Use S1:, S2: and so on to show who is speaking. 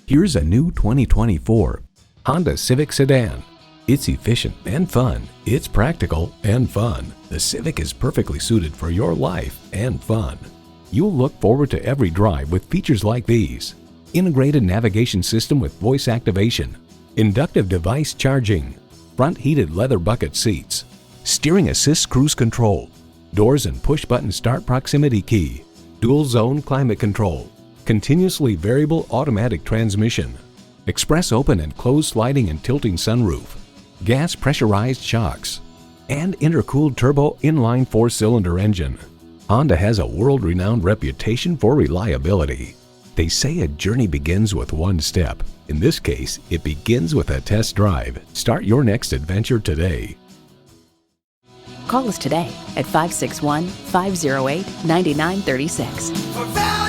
S1: Here's a new 2024 Honda Civic Sedan. It's efficient and fun. It's practical and fun. The Civic is perfectly suited for your life and fun. You'll look forward to every drive with features like these: integrated navigation system with voice activation, inductive device charging, front heated leather bucket seats, steering assist cruise control, doors and push-button start proximity key, dual zone climate control, continuously variable automatic transmission, express open and closed sliding and tilting sunroof, gas pressurized shocks, and intercooled turbo inline 4-cylinder engine. Honda has a world-renowned reputation for reliability. They say a journey begins with one step. In this case, it begins with a test drive. Start your next adventure today.
S2: Call us today at 561-508-9936.